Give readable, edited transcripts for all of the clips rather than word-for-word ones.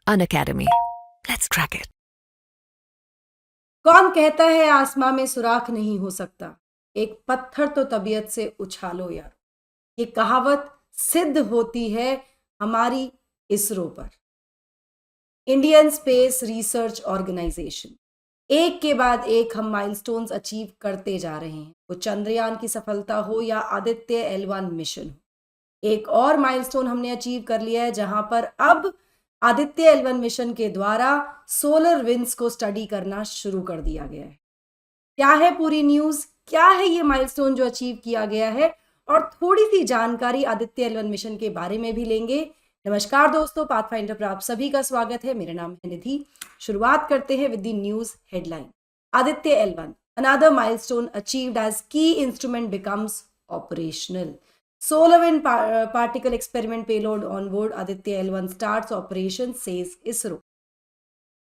Unacademy. Let's crack it. कौन कहता है आसमां में सुराख नहीं हो सकता, एक पत्थर तो तबीयत से उछालो यार। ये कहावत सिद्ध होती है हमारी इसरो पर। इंडियन स्पेस रिसर्च ऑर्गेनाइजेशन, एक के बाद एक हम माइलस्टोन्स अचीव करते जा रहे हैं। वो चंद्रयान की सफलता हो या आदित्य L1 मिशन हो। एक और माइलस्टोन हमने अचीव कर लिया है, जहां पर अब आदित्य L1 मिशन के द्वारा सोलर विंड्स को स्टडी करना शुरू कर दिया गया है। क्या है पूरी न्यूज, क्या है ये माइलस्टोन जो अचीव किया गया है, और थोड़ी सी जानकारी आदित्य L1 मिशन के बारे में भी लेंगे। नमस्कार दोस्तों, पाथफाइंडर पर आप सभी का स्वागत है। मेरा नाम है निधि। शुरुआत करते हैं with the news headline. Aditya L1, another milestone achieved as key instrument becomes operational. Solar wind particle experiment payload on board Aditya L1 starts operation, says ISRO.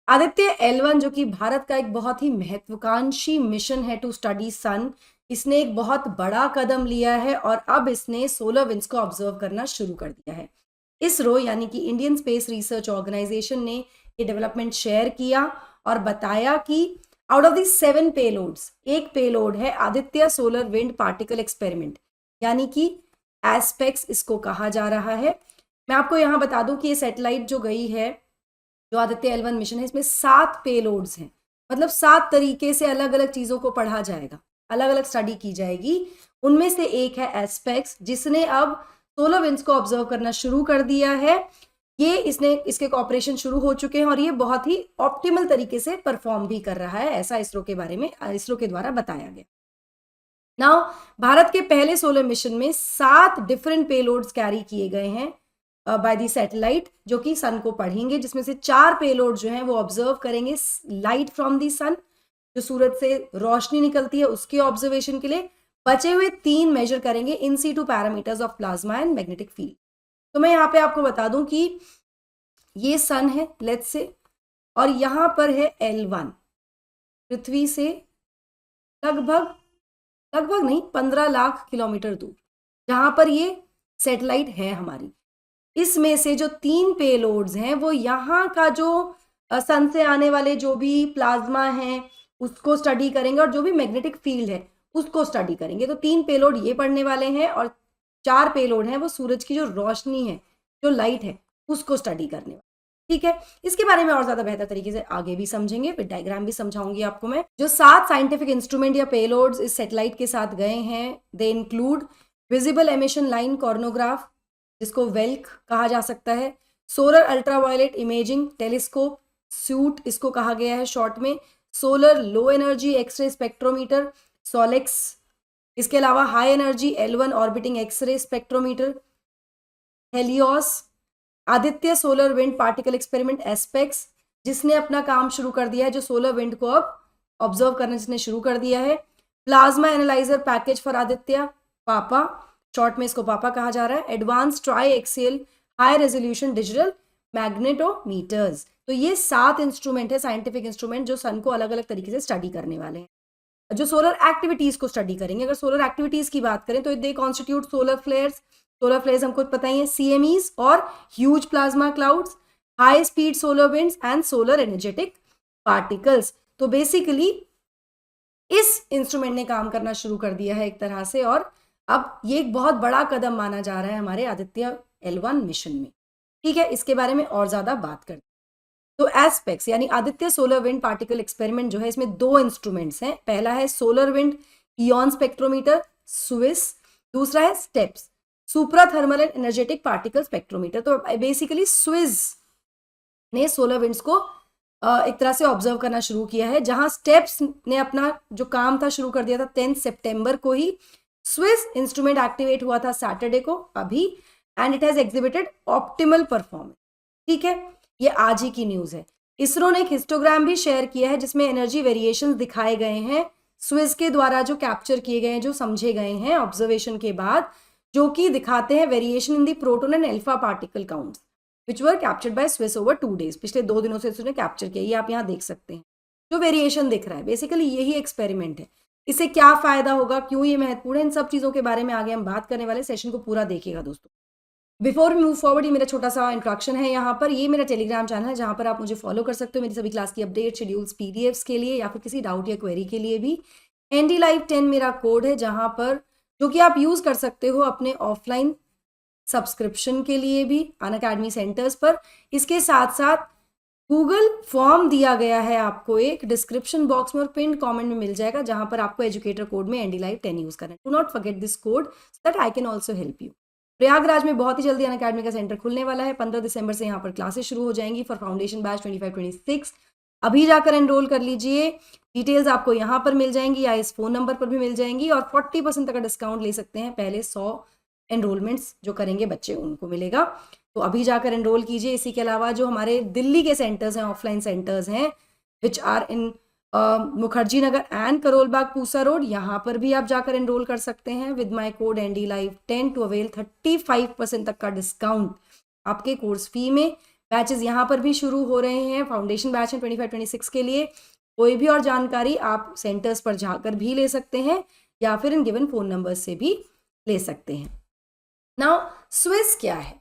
Aditya L1 जो कि भारत का एक बहुत ही महत्वाकांक्षी मिशन है टू स्टडी सन, इसने एक बहुत बड़ा कदम लिया है और अब इसने सोलर विंड्स को ऑब्जर्व करना शुरू कर दिया है। इसरो यानी कि इंडियन स्पेस रिसर्च ऑर्गेनाइजेशन ने ये डेवलपमेंट शेयर किया और बताया कि आउट ऑफ दी 7 पेलोड्स, एक पेलोड है Aditya solar wind particle experiment, यानी कि एस्पेक्स इसको कहा जा रहा है। मैं आपको यहाँ बता दूं कि ये सैटेलाइट जो गई है, जो आदित्य L1 मिशन है, इसमें 7 पेलोड्स हैं। मतलब 7 तरीके से अलग अलग चीजों को पढ़ा जाएगा, अलग अलग स्टडी की जाएगी। उनमें से एक है एस्पेक्स, जिसने अब सोलर विंड्स को ऑब्जर्व करना शुरू कर दिया है। इसके ऑपरेशन शुरू हो चुके हैं और ये बहुत ही ऑप्टिमल तरीके से परफॉर्म भी कर रहा है, ऐसा इसरो के बारे में इसरो के द्वारा बताया गया। नाउ, भारत के पहले सोलर मिशन में 7 डिफरेंट पेलोड्स कैरी किए गए हैं बाय दी सैटेलाइट, जो कि सन को पढ़ेंगे, जिसमें से 4 पेलोड जो हैं वो ऑब्जर्व करेंगे लाइट फ्रॉम दी सन, जो सूरज से रोशनी निकलती है उसके ऑब्जर्वेशन के लिए। बचे हुए 3 मेजर करेंगे in situ parameters of plasma and magnetic field. तो मैं यहाँ पे आपको बता दूं कि ये सन है, लेट्स से, और यहाँ पर है L1, पृथ्वी से लगभग नहीं 15 लाख किलोमीटर दूर, जहां पर ये सैटेलाइट है हमारी। इसमें से जो 3 पेलोड्स हैं वो यहाँ का जो सन से आने वाले जो भी प्लाज्मा है उसको स्टडी करेंगे और जो भी मैग्नेटिक फील्ड है उसको स्टडी करेंगे। तो 3 पेलोड ये पढ़ने वाले हैं और 4 पेलोड हैं वो सूरज की जो रोशनी है, जो लाइट है, उसको स्टडी करने वाले। ठीक है, इसके बारे में और ज्यादा बेहतर तरीके से आगे भी समझेंगे, फिर डायग्राम भी समझाऊंगी आपको मैं। जो 7 साइंटिफिक इंस्ट्रूमेंट या पेलोड्स इस सैटेलाइट के साथ गए हैं, they include visible emission line coronagraph, जिसको वेल्क कहा जा सकता है, solar ultraviolet imaging telescope SUIT इसको कहा गया है शॉर्ट में, solar low energy X-ray spectrometer SoLEXS, इसके अलावा high energy L1 orbiting X-ray spectrometer Helios, Aditya solar wind particle experiment ASPEX, जिसने अपना काम शुरू कर दिया है, जो सोलर विंड को अब ऑब्जर्व करना जिसने शुरू कर दिया है, plasma analyser package for Aditya PAPA, short में इसको पापा कहा जा रहा है, advance tri axial high resolution digital magnetometers. तो ये 7 इंस्ट्रूमेंट है, साइंटिफिक इंस्ट्रूमेंट, जो सन को अलग अलग तरीके से स्टडी करने वाले हैं, जो सोलर एक्टिविटीज को स्टडी करेंगे। अगर सोलर एक्टिविटीज की बात करें तो they constitute solar flares. Solar flares हमको पता ही है, CMEs और huge plasma clouds, high speed solar winds and solar energetic particles. तो बेसिकली इस इंस्ट्रूमेंट ने काम करना शुरू कर दिया है एक तरह से, और अब ये एक बहुत बड़ा कदम माना जा रहा है हमारे आदित्य L1 मिशन में। ठीक है, इसके बारे में और ज्यादा बात करते हैं। तो एस्पेक्स यानी Aditya solar wind particle experiment जो है, इसमें 2 इंस्ट्रूमेंट्स हैं। पहला है solar wind Ian spectrometer Swiss, दूसरा है steps supra thermal and energetic particle spectrometer. तो बेसिकली स्विस ने सोलर विंड्स को एक तरह से ऑब्जर्व करना शुरू किया है, जहां स्टेप्स ने अपना जो काम था शुरू कर दिया था 10 सितंबर को ही। स्विस इंस्ट्रूमेंट एक्टिवेट हुआ था सैटरडे को अभी, and it has exhibited optimal performance. ठीक है, ये आज ही की न्यूज है। इसरो ने एक हिस्टोग्राम भी शेयर किया है, जिसमें एनर्जी वेरिएशंस दिखाए गए हैं स्विस के द्वारा, जो कैप्चर किए गए हैं, जो समझे गए हैं ऑब्जर्वेशन के बाद, जो कि दिखाते हैं variation in the proton and alpha particle counts which were captured by Swiss over 2 days। पिछले 2 दिनों से इसने कैप्चर किया, ये आप यहाँ देख सकते हैं। जो वेरिएशन दिख रहा है बेसिकली यही एक्सपेरिमेंट है। इससे क्या फायदा होगा, क्यों ये महत्वपूर्ण है, इन सब चीजों के बारे में आगे हम बात करने वाले। सेशन को पूरा देखिएगा दोस्तों। बिफोर मूव फॉरवर्ड, ये मेरा छोटा सा इंट्रोडक्शन है यहाँ पर। ये मेरा टेलीग्राम चैनल है जहाँ पर आप मुझे फॉलो कर सकते हो मेरी सभी क्लास की अपडेट, शेड्यूल्स, पीडीएफ्स के लिए या फिर किसी डाउट या क्वेरी के लिए भी। एनडी लाइव 10 मेरा कोड है जहाँ पर जो कि आप यूज़ कर सकते हो अपने ऑफलाइन सब्सक्रिप्शन के लिए भी अनअकैडमी सेंटर्स पर। इसके साथ साथ गूगल फॉर्म दिया गया है आपको एक डिस्क्रिप्शन बॉक्स में और पिन कमेंट में मिल जाएगा जहां पर आपको एजुकेटर कोड में एनडी लाइव 10 यूज करना है। Do not forget this code so that I can also help you. Prayagraj में बहुत ही जल्दी अनअकैडमी का सेंटर खुलने वाला है। 15 दिसंबर से यहाँ पर क्लासेस शुरू हो जाएंगी फॉर फाउंडेशन बैच 25-26। अभी जाकर एनरोल कर लीजिए। डिटेल्स आपको यहाँ पर मिल जाएंगी या इस फोन नंबर पर भी मिल जाएंगी और 40% तक का डिस्काउंट ले सकते हैं। पहले 100 एनरोलमेंट्स जो करेंगे बच्चे उनको मिलेगा, तो अभी जाकर एनरोल कीजिए। इसी के अलावा जो हमारे दिल्ली के सेंटर्स हैं, ऑफलाइन सेंटर्स हैं which are in Mukherjee Nagar and Karol Bagh Pusa Road, यहाँ पर भी आप जाकर एनरोल कर सकते हैं with my code ND live 10 to avail 35% तक का डिस्काउंट आपके कोर्स फी में। बैचेस यहाँ पर भी शुरू हो रहे हैं, फाउंडेशन बैच है 25-26 के लिए। कोई भी और जानकारी आप सेंटर्स पर जाकर भी ले सकते हैं या फिर इन गिवन फोन नंबर से भी ले सकते हैं। नाउ स्विस क्या है?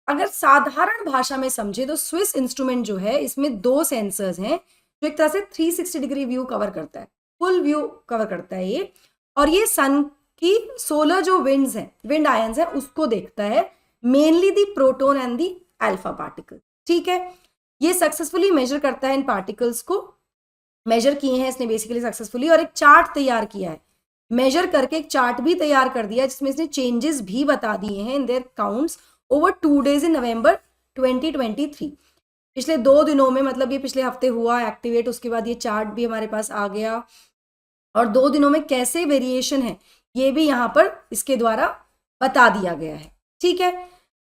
अगर साधारण भाषा में समझे तो स्विस इंस्ट्रूमेंट जो है इसमें 2 सेंसर्स हैं जो एक तरह से 360 डिग्री व्यू कवर करता है, फुल व्यू कवर करता है ये। और ये सन की सोलर जो विंड्स हैं, विंड आयंस हैं, उसको देखता है, mainly the proton and the alpha particle. ठीक है, ये सक्सेसफुली मेजर करता है, इन पार्टिकल्स को मेजर किए हैं इसने बेसिकली सक्सेसफुली, और एक चार्ट तैयार किया है, मेजर करके एक चार्ट भी तैयार कर दिया जिसमें इसने चेंजेस भी बता दिए हैं in their counts over 2 days इन नवंबर 2023। पिछले 2 दिनों में, मतलब ये पिछले हफ्ते हुआ एक्टिवेट, उसके बाद ये चार्ट भी हमारे पास आ गया और 2 दिनों में कैसे वेरिएशन है ये भी यहाँ पर इसके द्वारा बता दिया गया है। ठीक है,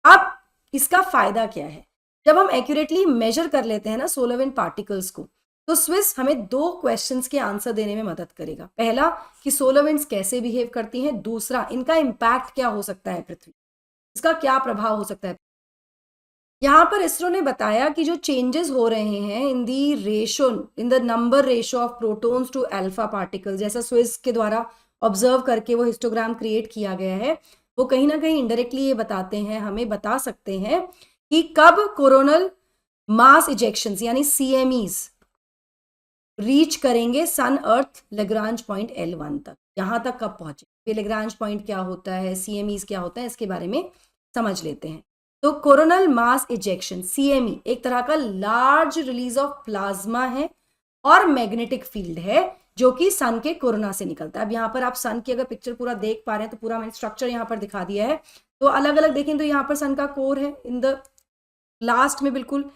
अब इसका फायदा क्या है? जब हम एक्यूरेटली मेजर कर लेते हैं ना सोलर विंड पार्टिकल्स को, तो स्विस हमें 2 क्वेश्चंस के आंसर देने में मदद करेगा। पहला कि सोलर विंड्स कैसे बिहेव करती हैं, दूसरा इनका इम्पैक्ट क्या हो सकता है पृथ्वी, इसका क्या प्रभाव हो सकता है। यहाँ पर इसरो ने बताया कि जो चेंजेस हो रहे हैं in the ratio, in the number ratio of protons to alpha particle, जैसा स्विस के द्वारा ऑब्जर्व करके वो हिस्टोग्राम क्रिएट किया गया है, वो कहीं ना कहीं इनडायरेक्टली ये बताते हैं, हमें बता सकते हैं कि कब कोरोनल मास इजेक्शंस यानी CMEs रीच करेंगे सन अर्थ लेग्रांज पॉइंट L1 तक, यहाँ तक कब पहुंचे। लेग्रांज पॉइंट क्या होता है, CMEs क्या होता है, इसके बारे में समझ लेते हैं। तो कोरोनल मास इजेक्शन CME एक तरह का लार्ज रिलीज ऑफ प्लाज्मा है और मैग्नेटिक फील्ड है जो कि सन के कोरोना से निकलता है। अब यहाँ पर आप सन की अगर पिक्चर पूरा देख पा रहे हैं तो पूरा मैंने स्ट्रक्चर यहाँ पर दिखा दिया है। तो अलग अलग देखें तो यहाँ पर सन का कोर है इन द लास्ट में, बिल्कुल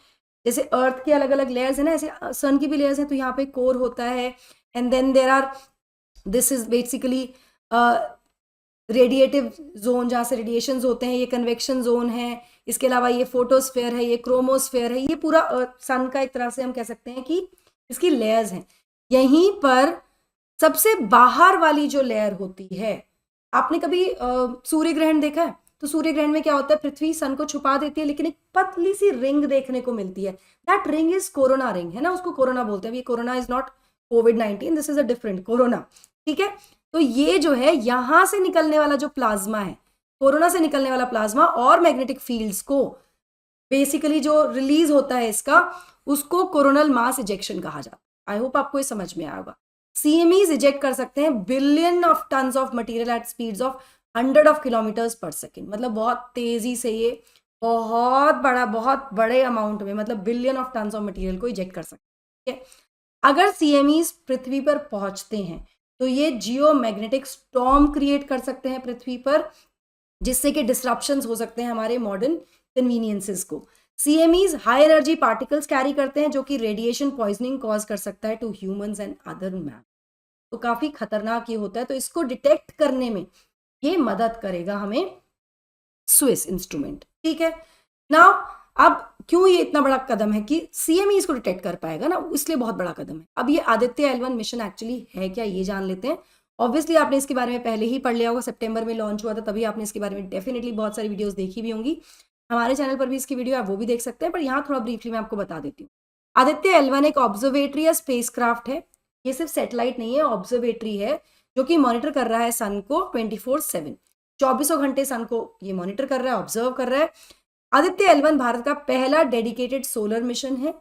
जैसे अर्थ के अलग अलग लेयर्स है ना, ऐसे सन की भी लेयर्स है। तो यहाँ पे कोर होता है and then there are, this is basically radiative zone जहाँ से रेडिएशंस होते हैं, ये कन्वेक्शन जोन है, इसके अलावा ये फोटोस्फेयर है, ये क्रोमोस्फेयर है, ये पूरा सन का एक तरह से हम कह सकते हैं कि इसकी लेयर्स हैं। यहीं पर सबसे बाहर वाली जो लेयर होती है, आपने कभी सूर्य ग्रहण देखा है? तो सूर्य ग्रहण में क्या होता है, पृथ्वी सन को छुपा देती है लेकिन एक पतली सी रिंग देखने को मिलती है, that ring is corona ring, है ना, उसको कोरोना बोलते हैं। ये corona is not COVID-19, this is a different corona. ठीक है, तो ये जो है यहां से निकलने वाला जो प्लाज्मा है, कोरोना से निकलने वाला प्लाज्मा और मैग्नेटिक फील्ड्स को बेसिकली जो रिलीज होता है इसका, उसको कोरोनल मास इजेक्शन कहा जाता है। आई होप आपको ये समझ में आया होगा। CMEs इजेक्ट कर सकते हैं billion of tons of material at speeds of 100 of kilometers per second, मतलब बहुत तेजी से ये बहुत बड़े अमाउंट में, मतलब billion of tons of material को इजेक्ट कर सकते हैं। अगर CMEs पृथ्वी पर पहुंचते हैं तो ये जियोमैग्नेटिक स्टॉर्म क्रिएट कर सकते हैं पृथ्वी पर, जिससे कि डिसरप्शंस हो सकते हैं हमारे मॉडर्न कन्वीनियंसेस को। CMEs high energy particles carry करते हैं जो कि रेडिएशन पॉइजनिंग कॉज कर सकता है to humans and other man, तो काफी खतरनाक ये होता है। तो इसको डिटेक्ट करने में ये मदद करेगा हमें स्विस इंस्ट्रूमेंट। ठीक है, नाउ अब क्यों ये इतना बड़ा कदम है कि CME इसको डिटेक्ट कर पाएगा ना, इसलिए बहुत बड़ा कदम है। अब ये आदित्य L1 मिशन एक्चुअली है क्या, ये जान लेते हैं। ऑब्वियसली आपने इसके बारे में पहले ही पढ़ लिया होगा, सितंबर में लॉन्च हुआ था, तभी आपने इसके बारे में डेफिनेटली बहुत सारी वीडियोस देखी भी होंगी। हमारे चैनल पर भी इसकी वीडियो आप वो भी देख सकते हैं, पर यहाँ थोड़ा ब्रीफली मैं आपको बता देती हूँ। आदित्य L1 एक ऑब्जर्वेटरी या स्पेसक्राफ्ट है, ये सिर्फ सैटेलाइट नहीं है, ऑब्जर्वेटरी है जो कि मॉनिटर कर रहा है सन को 24/7। 24 घंटे सन को ये मॉनिटर कर रहा है, ऑब्जर्व कर रहा है। आदित्य L1 भारत का पहला डेडिकेटेड सोलर मिशन है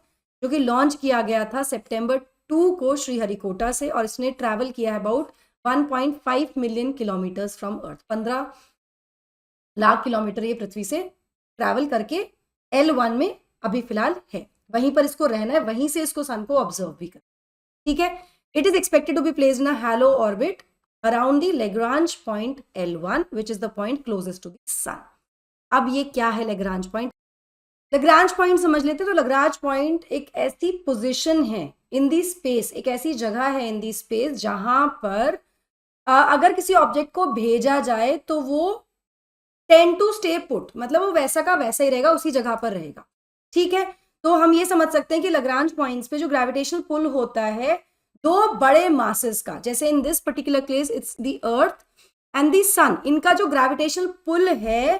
जो कि लॉन्च किया गया था सितंबर 2 को श्रीहरिकोटा से, और इसने ट्रैवल किया है about 1.5 million kilometres from earth. 15 lakh kilometre ये पृथ्वी से ट्रैवल करके L1 में अभी फिलहाल है, वहीं पर इसको रहना है, वहीं से इसको सन को ऑब्जर्व भी कर, ठीक है। It is expected to be placed in a halo orbit around the Lagrange point L1 which is the point closest to the sun. अब ये क्या है लेग्रांज पॉइंट? लेग्रांज पॉइंट समझ लेते हैं। तो लेग्रांज पॉइंट एक ऐसी पोजीशन है इन दी स्पेस, एक ऐसी जगह है इन दी स्पेस जहां पर अगर किसी ऑब्जेक्ट को भेजा जाए तो वो टेंड टू स्टे पुट, मतलब वो वैसा का वैसा ही रहेगा, उसी जगह पर रहेगा, ठीक है। तो हम ये समझ सकते हैं कि लेग्रांज पॉइंट्स पे जो ग्रेविटेशनल पुल होता है दो बड़े मासेस का, जैसे in this particular case it's the earth and the sun, इनका जो ग्रेविटेशनल पुल है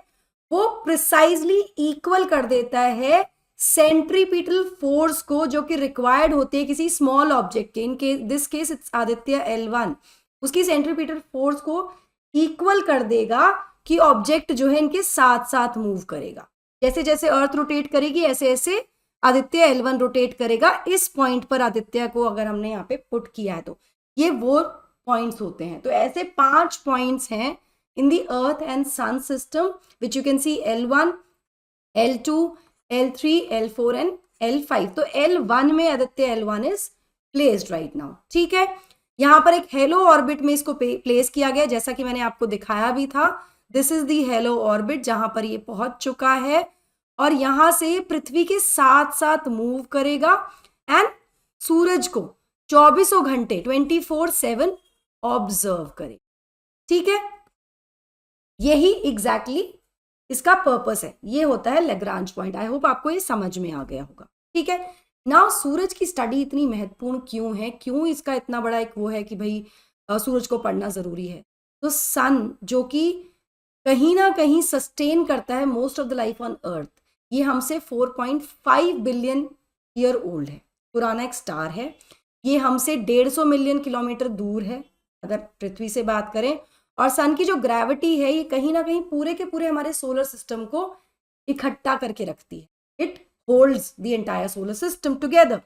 वो प्रिसाइजली इक्वल कर देता है सेंट्रीपिटल फोर्स को जो कि रिक्वायर्ड होती है किसी स्मॉल ऑब्जेक्ट के, इनके this case it's Aditya L1, उसकी सेंट्रीपिटल फोर्स को इक्वल कर देगा कि ऑब्जेक्ट जो है इनके साथ साथ मूव करेगा। जैसे जैसे अर्थ रोटेट करेगी ऐसे ऐसे आदित्य L1 रोटेट करेगा। इस पॉइंट पर आदित्य को अगर हमने यहाँ पे पुट किया है तो ये वो पॉइंट्स होते हैं। तो ऐसे 5 पॉइंट्स हैं in the earth and sun system which you can see L1, L2, L3, L4 and L5। तो L1 में Aditya L1 is placed right now, ठीक है। यहाँ पर एक हेलो ऑर्बिट में इसको प्लेस किया गया, जैसा कि मैंने आपको दिखाया भी था। This is the hello orbit जहां पर ये पहुंच चुका है और यहां से पृथ्वी के साथ साथ मूव करेगा एंड सूरज को 24 घंटे 24/7 ऑब्जर्व करेगा, ठीक है। यही एग्जैक्टली इसका पर्पस है, ये होता है लेग्रांज पॉइंट। आई होप आपको ये समझ में आ गया होगा, ठीक है। नाउ सूरज की स्टडी इतनी महत्वपूर्ण क्यों है, क्यों इसका इतना बड़ा एक वो है कि भाई सूरज को पढ़ना जरूरी है? तो सन जो कि कहीं ना कहीं सस्टेन करता है most of the life on earth, ये हमसे 4.5 बिलियन ईयर ओल्ड है, पुराना एक स्टार है। ये हमसे 150 मिलियन किलोमीटर दूर है अगर पृथ्वी से बात करें, और सन की जो ग्रेविटी है ये कहीं ना कहीं पूरे के पूरे हमारे सोलर सिस्टम को इकट्ठा करके रखती है। It holds the entire solar system together.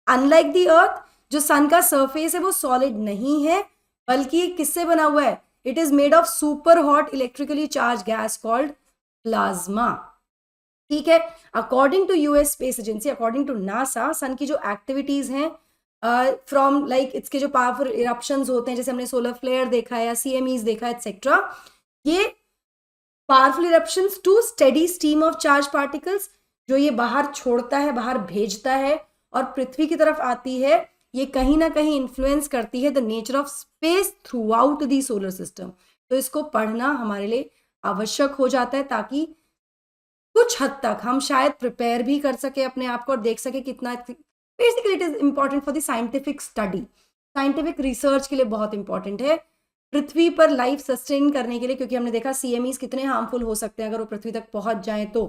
Unlike the earth, जो सन का सरफेस है वो सॉलिड नहीं है, बल्कि किससे बना हुआ है? It is made of super hot electrically charged gas called plasma, ठीक है। According to US space agency, according to NASA, sun की जो एक्टिविटीज हैं फ्रॉम लाइक इसके जो पावरफुल इरप्शंस होते हैं, जैसे हमने सोलर फ्लेयर देखा है या CMEs देखा है एक्सेट्रा, ये powerful eruptions to steady steam of charge particles जो ये बाहर छोड़ता है, बाहर भेजता है और पृथ्वी की तरफ आती है, ये कहीं ना कहीं इन्फ्लुएंस करती है the nature of space through out the solar system. तो इसको पढ़ना हमारे लिए आवश्यक हो जाता है ताकि कुछ हद तक हम शायद प्रिपेयर भी कर सके अपने आप को और देख सके कितना, basically it is important for the scientific study, scientific research के लिए बहुत इंपॉर्टेंट है पृथ्वी पर लाइफ सस्टेन करने के लिए, क्योंकि हमने देखा CMEs कितने हार्मफुल हो सकते हैं अगर वो पृथ्वी तक पहुंच जाए तो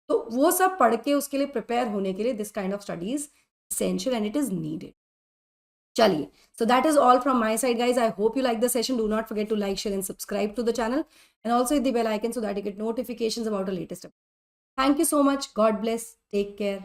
वो सब पढ़ के उसके लिए प्रिपेयर होने के लिए this kind of studies essential and it is needed. चलिए, so that is all from my side guys. I hope you like the session. Do not forget to like, share and subscribe to the channel and also hit the bell icon so that you get notifications about the latest updates. Thank you so much. God bless. Take care.